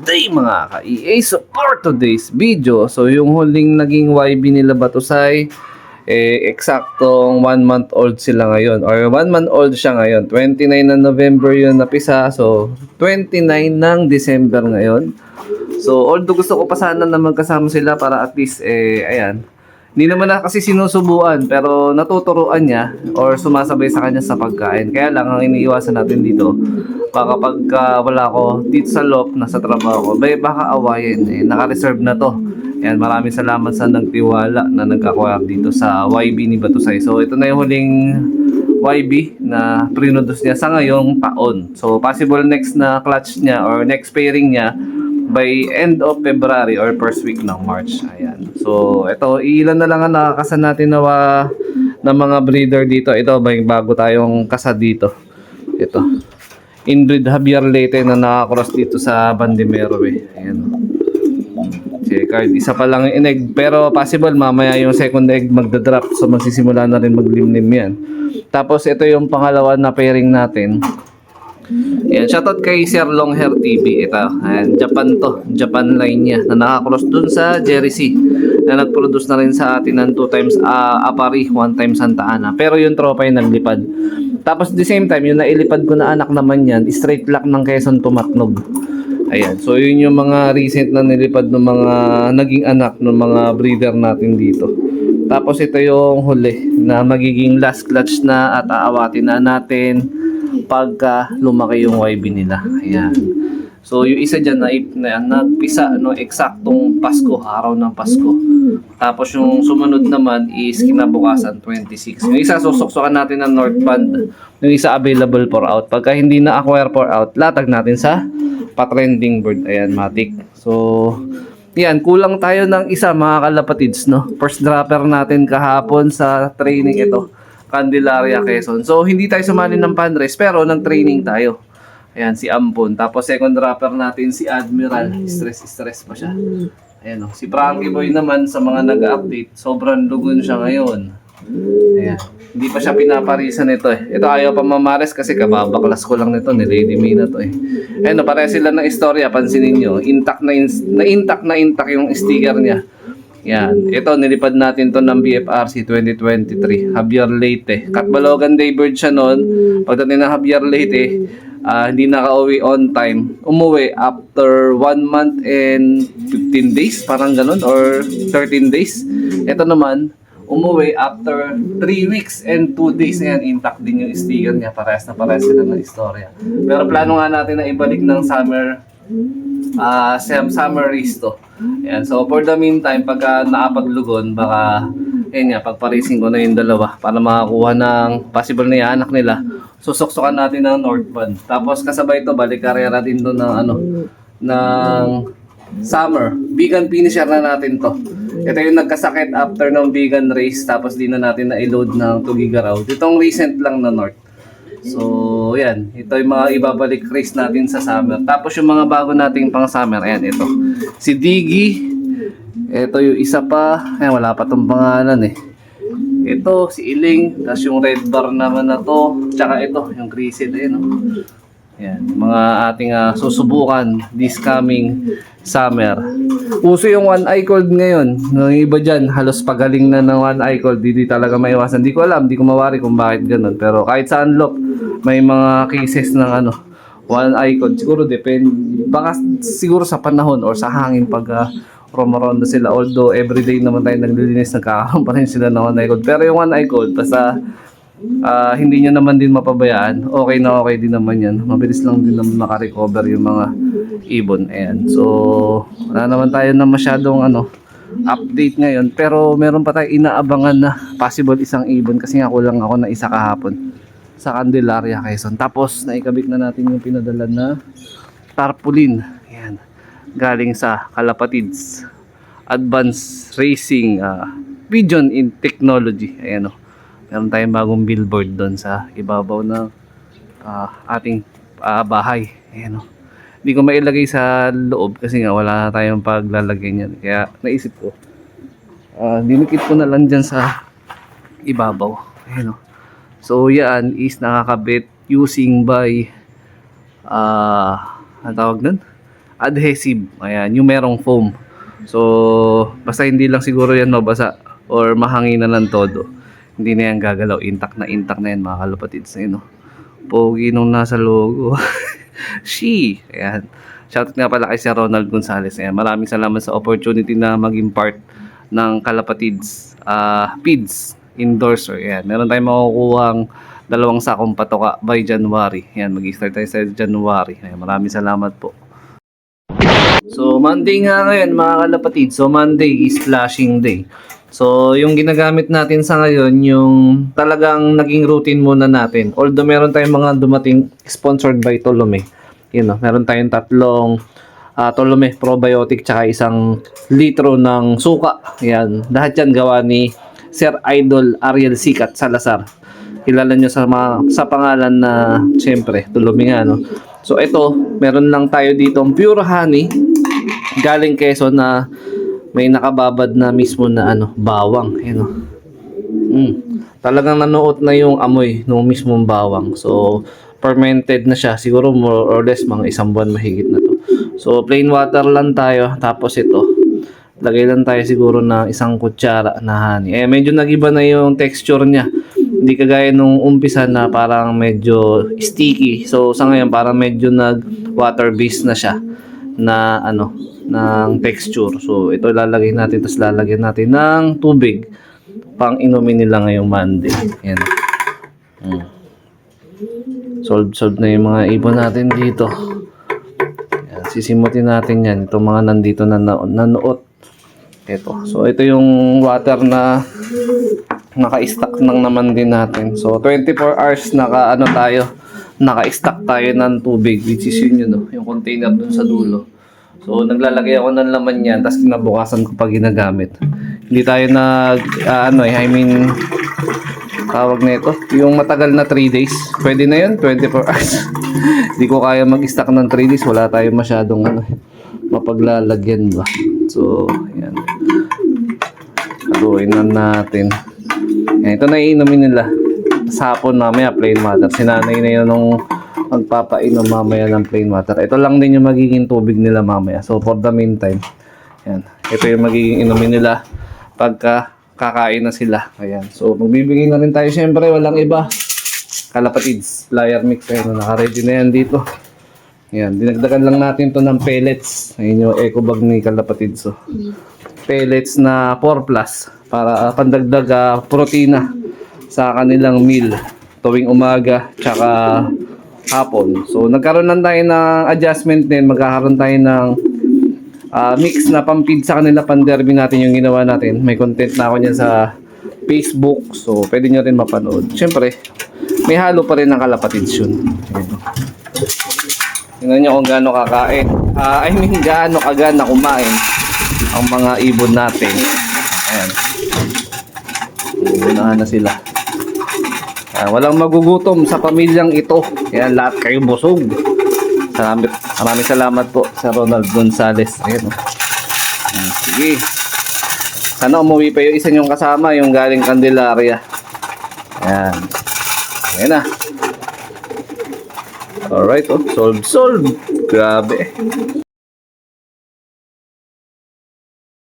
day mga ka-EA. So for today's video, so yung huling naging YB nila Batusay, eksaktong 1 month old sila ngayon, or 1 month old siya ngayon. 29 ng November yun napisa, so 29 ng December ngayon. So although gusto ko pa sana na magkasama sila para at least ayan, hindi naman na kasi sinusubuan, pero natuturuan niya or sumasabay sa kanya sa pagkain. Kaya lang ang iniiwasan natin dito, baka pagka wala ko dito sa loob, nasa trabaho ko, baka awayin, naka-reserve na to. Yan, maraming salamat sa nagtiwala na nagka-acquire dito sa YB ni Batusay. So ito na yung huling YB na produce niya sa ngayong taon. So possible next na clutch niya or next pairing niya by end of February or first week ng March. Ayan. So ito, ilan na lang ang nakakasan natin na mga breeder dito. Ito, bago tayong kasa dito. Ito, inbreed Javier Leyte na nakakross dito sa Bandimero. Ayan. Okay, card. Isa pa lang yung egg, pero possible mamaya yung second egg magdadrop, so magsisimula na rin maglimlim yan. Tapos ito yung pangalawa na pairing natin. Ayan, shoutout kay Sir Longhair TV. Ito, ayan, Japan to, Japan line niya na nakakross dun sa Jersey na nag-produce na rin sa atin ng 2 times Apari, 1 time Santa Ana, pero yung tropa yung naglipad. Tapos the same time yung nailipad ko na anak naman yan, straight lock ng Quezon Tumatnog. Ayan, so yun yung mga recent na nilipad ng mga naging anak ng mga breeder natin dito. Tapos ito yung huli na magiging last clutch na at aawatin na natin pagka lumaki yung YB nila. Ayan. So yung isa dyan na nagpisa eksaktong Pasko, araw ng Pasko. Tapos yung sumunod naman is kinabukasan 26. Yung isa susuksukan natin ng North Band. Yung isa available for out. Pagka hindi na acquire for out, latag natin sa pa-trending bird. Ayan, matik. So yan, kulang tayo ng isa mga kalapatids, no? First dropper natin kahapon sa training ito, Candelaria, Quezon. So hindi tayo sumali ng fundraise, pero nag-training tayo. Ayan, si Ampon. Tapos second dropper natin si Admiral. Stress pa siya. Ayan, si Frankie Boy naman sa mga nag-update, sobrang lugon siya ngayon. Ayan. Hindi pa siya pinaparisan ito Ito ayaw pa mamares kasi kababaklas ko lang nito ni Lady May na to Ayan, pareha sila ng istorya, pansinin nyo. Intact yung sticker niya. Yan. Ito, nilipad natin to ng BFRC 2023. Javier Leyte. Katbalogan Daybird siya noon. Pagdating ng Javier Leyte, hindi nakauwi on time. Umuwi after 1 month and 15 days, parang ganun, or 13 days. Ito naman, umuwi after 3 weeks and 2 days. Ayan, intact din yung sticker niya. Parehas sila ng istorya. Pero plano nga natin na ibalik ng summer race to. Ayan, so for the meantime, pagka nakapaglugon, baka pagparising ko na yung dalawa para makakuha ng possible na anak nila. Susuksukan natin ng North Band. Tapos kasabay ito, balik karera din to ng summer. Vegan finisher na natin to. Ito yung nagkasakit after ng vegan race, tapos di na natin na-load ng Tugigaraw. Itong recent lang na North. So, yan. Ito yung mga ibabalik race natin sa summer. Tapos yung mga bago nating pang summer, ayan, ito. Si Diggy. Ito yung isa pa. Ayan, wala pa tong pangalan Ito, si Iling. Tapos yung red bar naman na to. Tsaka ito, yung grizzle. Ayan, Ayan, mga ating susubukan this coming summer. Uso yung one eye cold ngayon. Yung iba dyan, halos pagaling na ng one eye cold. Hindi talaga maiwasan. Di ko alam, di ko mawari kung bakit ganun. Pero kahit sa unlock, may mga cases ng one eye cold. Siguro depende. Baka siguro sa panahon or sa hangin pag romaronda sila. Although everyday naman tayo naglilinis, nagkakaroon pa rin sila ng one eye cold. Pero yung one eye cold, basta hindi nyo naman din mapabayaan, okay na okay din naman yan. Mabilis lang din naman makarecover yung mga ibon. Ayan. So wala naman tayo na masyadong update ngayon, pero meron pa tayo inaabangan na possible isang ibon, kasi nga kulang ako na isa kahapon sa Candelaria, Quezon. Tapos naikabit na natin yung pinadala na tarpaulin. Ayan, galing sa Kalapatids Advanced Racing Pigeon in Technology. Ayan meron tayong bagong billboard doon sa ibabaw ng ating bahay. Ayan Hindi ko mailagay sa loob kasi nga wala na tayong paglalagay niyan. Kaya naisip ko, dinikit ko na lang dyan sa ibabaw. Ayan So yan is nakakabit using by ang tawag nun? adhesive. Ayan, yung merong foam. So, basta hindi lang siguro yan mabasa or mahanginan ng todo. Hindi na yan gagalaw. Intact na yan mga kalapatids. Ayun, no? Pogi nung nasa logo. She. Ayan. Shoutout nga pala kay si Ronald Gonzales. Ayan. Maraming salamat sa opportunity na maging part ng Kalapatids Pids endorser. Ayan. Meron tayong makukuhang 2 sakong patoka by January. Ayan. Mag-start tayo sa January. Ayan. Maraming salamat po. So, Monday nga ngayon mga kalapatid. So, Monday is flashing day. So, yung ginagamit natin sa ngayon, yung talagang naging routine muna natin. Although meron tayong mga dumating sponsored by Tolome. Yun, no? Meron tayong 3 Tolome probiotic tsaka 1 litro ng suka. Yan. Lahat yan gawa ni Sir Idol Ariel Sikat Salazar. Kilala nyo sa pangalan na, siyempre, Tolome nga, no? So, ito, meron lang tayo dito pure honey. Galing Quezon na may nakababad na mismo na bawang. Ayan, talagang nanuot na yung amoy ng mismong bawang. So, fermented na siya. Siguro more or less mga 1 buwan mahigit na to. So, plain water lang tayo. Tapos ito, lagay lang tayo siguro na 1 kutsara na honey. Medyo nagiba na yung texture niya. Hindi kagaya nung umpisa na parang medyo sticky. So, sa ngayon parang medyo nag-water based na siya na ng texture. So, ito lalagay natin, tapos lalagyan natin ng tubig pang inumin nila ngayong Monday. Yan. Solve na yung mga ibon natin dito. Yan. Sisimutin natin yan. Itong mga nandito na nanuot. Ito. So, ito yung water na naka-stack lang naman din natin. So, 24 hours naka-stack tayo ng tubig, which is yun, yung container dun sa dulo. So, naglalagay ako ng laman yan, tapos kinabukasan ko pa ginagamit. Hindi tayo tawag na ito, yung matagal na 3 days. Pwede na yun, 24 hours. Hindi ko kaya mag-stack ng 3 days, wala tayo masyadong mapaglalagyan ba. So, yan. Haluin na natin. Yan, ito na iinumin nila. Sa hapon mamaya, plain water. Sinanay na yun nung magpapainom mamaya ng plain water. Ito lang din yung magiging tubig nila mamaya. So, for the meantime, yan. Ito yung magiging inumin nila pagka kakain na sila. Ayan. So, magbibigay na rin tayo. Siyempre, walang iba. Kalapatids. Flyer mix. Ayan, naka-ready na yan dito. Ayan. Dinagdagan lang natin to ng pellets. Ayan yung eco bag ni Kalapatids. So, pellets na 4 plus para pandagdag protina sa kanilang meal tuwing umaga tsaka hapon. So, nagkaroon lang tayo ng adjustment din. Magkakaroon tayo ng mix na pampid sa kanila, panderby natin yung ginawa natin. May content na ako niyan sa Facebook. So, pwede nyo rin mapanood. Siyempre, may halo pa rin ng Kalapatids yun. Tingnan nyo kung gaano kakain. Gaano kagana kumain ang mga ibon natin. Ayan. Unahan na sila. Walang magugutom sa pamilyang ito. Kaya lahat kayo busog. Maraming salamat po sa Ronald Gonzales. Ayan. Sige. Sana umuwi pa yung isa nyong kasama, yung galing Candelaria. Ayan. Ayan na. Alright, solve. Grabe.